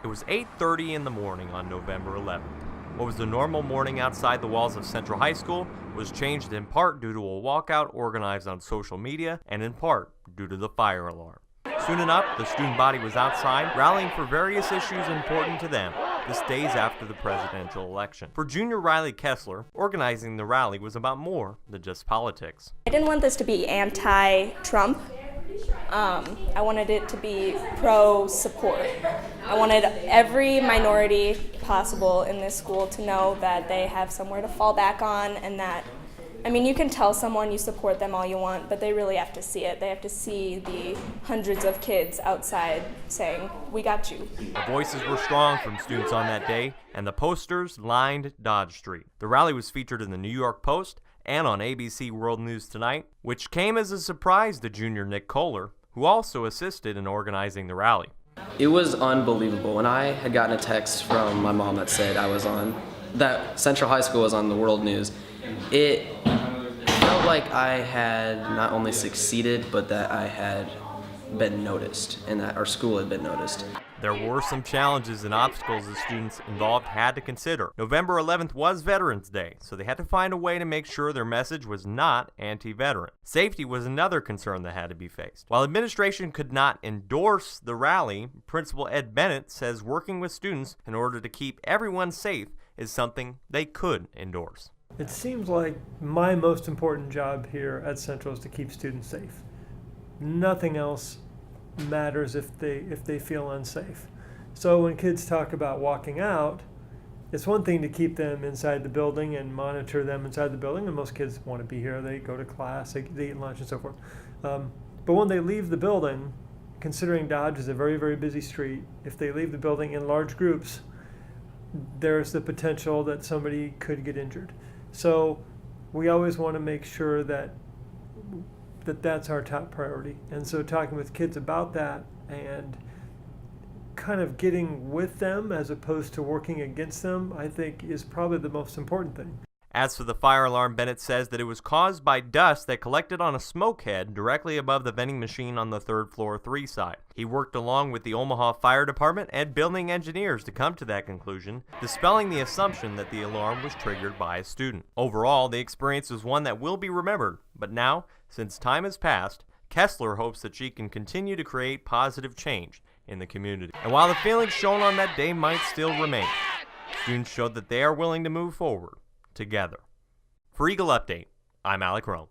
It was 8:30 in the morning on November 11th. What was the normal morning outside the walls of Central High School was changed in part due to a walkout organized on social media and in part due to the fire alarm. Soon enough, the student body was outside, rallying for various issues important to them. This days after the presidential election. For Junior Riley Kessler, organizing the rally was about more than just politics. I didn't want this to be anti-Trump. I wanted it to be pro-support. I wanted every minority possible in this school to know that they have somewhere to fall back on, and that, I mean, you can tell someone you support them all you want, but they really have to see it. They have to see the hundreds of kids outside saying, "We got you." The voices were strong from students on that day, and the posters lined Dodge Street. The rally was featured in the New York Post and on ABC World News Tonight, which came as a surprise to junior Nick Kohler, who also assisted in organizing the rally. It was unbelievable. When I had gotten a text from my mom that said that Central High School was on the World News, it felt like I had not only succeeded, but that I had been noticed and that our school had been noticed. There were some challenges and obstacles the students involved had to consider. November 11th was Veterans Day, so they had to find a way to make sure their message was not anti-veteran. Safety was another concern that had to be faced. While administration could not endorse the rally, Principal Ed Bennett says working with students in order to keep everyone safe is something they could endorse. It seems like my most important job here at Central is to keep students safe. Nothing else matters if they feel unsafe. So when kids talk about walking out, it's one thing to keep them inside the building and monitor them inside the building, and most kids want to be here. They go to class, they eat lunch and so forth. But when they leave the building, considering Dodge is a very, very busy street, if they leave the building in large groups, there's the potential that somebody could get injured. So we always want to make sure that that's our top priority. And so talking with kids about that and kind of getting with them as opposed to working against them, I think is probably the most important thing. As for the fire alarm, Bennett says that it was caused by dust that collected on a smoke head directly above the vending machine on the third floor 3 side. He worked along with the Omaha Fire Department and building engineers to come to that conclusion, dispelling the assumption that the alarm was triggered by a student. Overall, the experience was one that will be remembered, but now, since time has passed, Kessler hopes that she can continue to create positive change in the community. And while the feelings shown on that day might still remain, students showed that they are willing to move forward together. For Eagle Update, I'm Alec Rome.